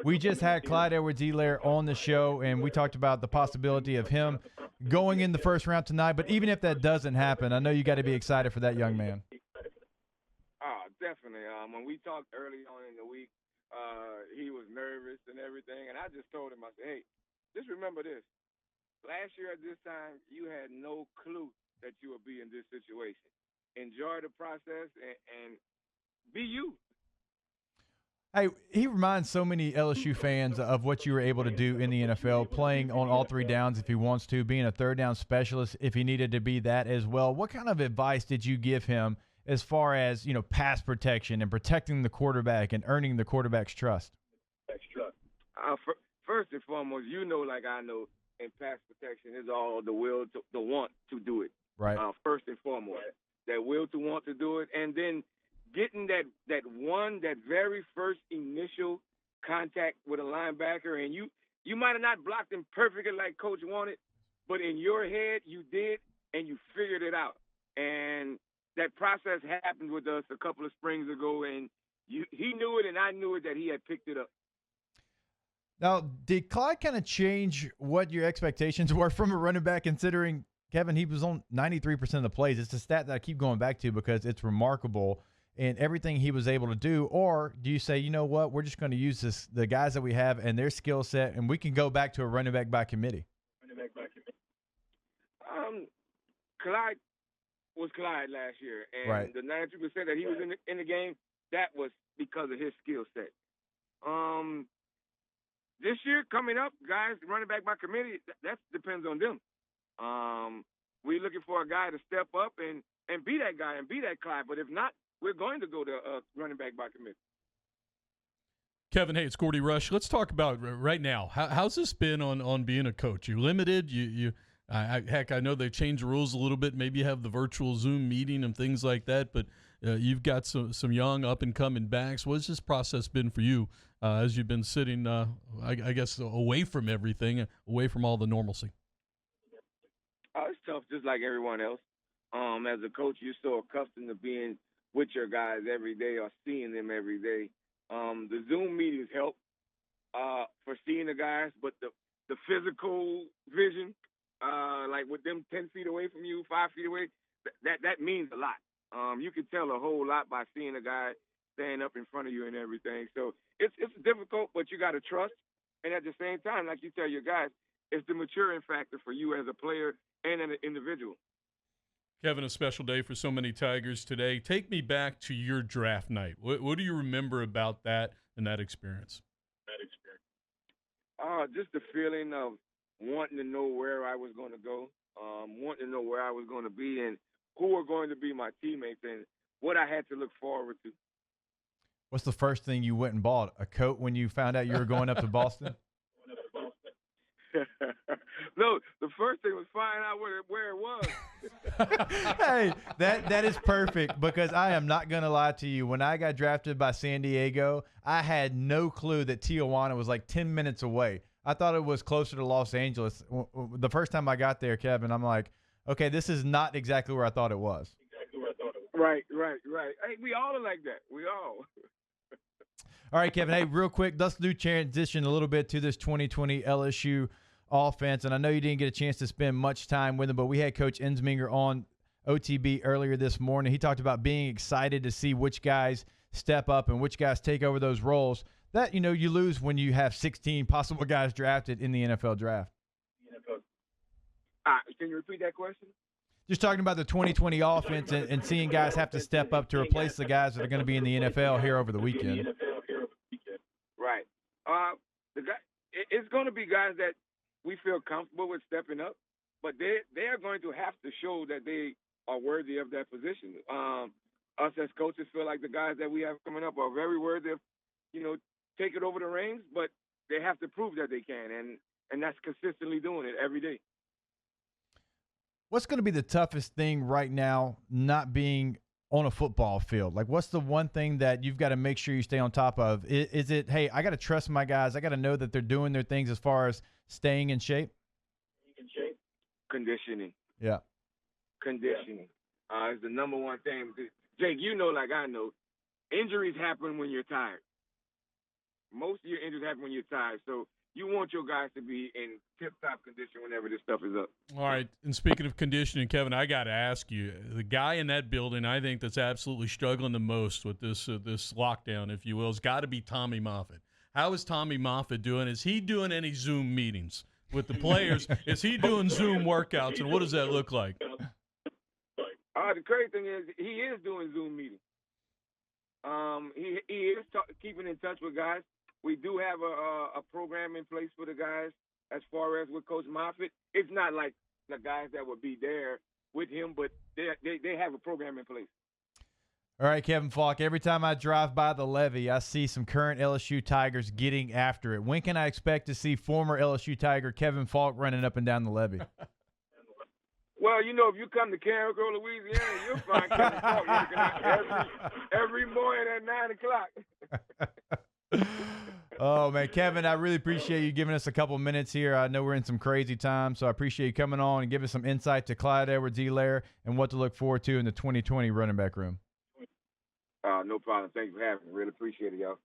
We just had Clyde Edwards-Helaire on the show, and we talked about the possibility of him going in the first round tonight. But even if that doesn't happen, I know you got to be excited for that young man. Definitely. When we talked early on in the week, he was nervous and everything, and I just told him, I said, hey, just remember this. Last year at this time, you had no clue that you would be in this situation. Enjoy the process and be you. Hey, he reminds so many LSU fans of what you were able to do in the NFL, playing on all three downs if he wants to, being a third down specialist if he needed to be that as well. What kind of advice did you give him as far as, pass protection and protecting the quarterback and earning the quarterback's trust? First and foremost, like I know, in pass protection is all the will, the want to do it. Right. First and foremost, that will to want to do it, and then getting that very first initial contact with a linebacker, and you might have not blocked him perfectly like Coach wanted, but in your head you did, and you figured it out. And that process happened with us a couple of springs ago, and he knew it, and I knew it that he had picked it up. Now, did Clyde kind of change what your expectations were from a running back, considering, Kevin, he was on 93% of the plays? It's a stat that I keep going back to because it's remarkable in everything he was able to do. Or do you say, you know what, we're just going to use the guys that we have and their skill set, and we can go back to a running back by committee? Clyde was Clyde last year, and right. The 92% that he was in the game, that was because of his skill set. This year coming up, guys running back by committee, that depends on them. We're looking for a guy to step up and be that guy and be that Clyde. But if not, we're going to go to running back by committee. Kevin, hey, it's Gordy Rush. Let's talk about right now. How's this been on being a coach? You limited? Heck, I know they changed the rules a little bit. Maybe you have the virtual Zoom meeting and things like that, but you've got some young up-and-coming backs. What's this process been for you as you've been sitting, I guess, away from everything, away from all the normalcy? It's tough, just like everyone else. As a coach, you're so accustomed to being with your guys every day or seeing them every day. The Zoom meetings help for seeing the guys, but the physical vision, like with them 10 feet away from you, 5 feet away, that means a lot. You can tell a whole lot by seeing a guy stand up in front of you and everything. So it's difficult, but you got to trust. And at the same time, like you tell your guys, it's the maturing factor for you as a player and an individual. Kevin, a special day for so many Tigers today. Take me back to your draft night. What do you remember about that and that experience? Just the feeling of wanting to know where I was going to go, wanting to know where I was going to be and who were going to be my teammates and what I had to look forward to. What's the first thing you went and bought? A coat when you found out you were going up to Boston? No, the first thing was finding out where it was. Hey, that is perfect because I am not going to lie to you. When I got drafted by San Diego, I had no clue that Tijuana was like 10 minutes away. I thought it was closer to Los Angeles. The first time I got there, Kevin, I'm like, okay, this is not exactly where I thought it was. Right. Hey, we all are like that. We all. All right, Kevin. Hey, real quick, let's do transition a little bit to this 2020 LSU offense. And I know you didn't get a chance to spend much time with him, but we had Coach Ensminger on OTB earlier this morning. He talked about being excited to see which guys step up and which guys take over those roles that, you lose when you have 16 possible guys drafted in the NFL draft. Can you repeat that question? Just talking about the 2020 offense and seeing guys have to step up to replace the guys that are going to be in the NFL here over the weekend. Right. It's going to be guys that we feel comfortable with stepping up, but they are going to have to show that they are worthy of that position. Us as coaches feel like the guys that we have coming up are very worthy of, taking over the reins, but they have to prove that they can, and that's consistently doing it every day. What's going to be the toughest thing right now not being on a football field? Like, what's the one thing that you've got to make sure you stay on top of? Is it, hey, I got to trust my guys. I got to know that they're doing their things as far as staying in shape? Conditioning. Yeah. Conditioning is the number one thing. Jake, like I know, injuries happen when you're tired. Most of your injuries happen when you're tired. So you want your guys to be in tip-top condition whenever this stuff is up. All right. And speaking of conditioning, Kevin, I got to ask you, the guy in that building I think that's absolutely struggling the most with this lockdown, if you will, has got to be Tommy Moffitt. How is Tommy Moffitt doing? Is he doing any Zoom meetings with the players? Is he doing Zoom workouts, and what does that look like? The crazy thing is he is doing Zoom meetings. He is keeping in touch with guys. We do have a program in place for the guys as far as with Coach Moffitt. It's not like the guys that would be there with him, but they have a program in place. All right, Kevin Faulk, every time I drive by the levee, I see some current LSU Tigers getting after it. When can I expect to see former LSU Tiger Kevin Faulk running up and down the levee? Well, you know, if you come to Carrico, Louisiana, you'll find Kevin Faulk working out every morning at 9 o'clock. Oh, man, Kevin, I really appreciate you giving us a couple minutes here. I know we're in some crazy times, so I appreciate you coming on and giving some insight to Clyde Edwards-Helaire and what to look forward to in the 2020 running back room. No problem. Thanks for having me. Really appreciate it, y'all.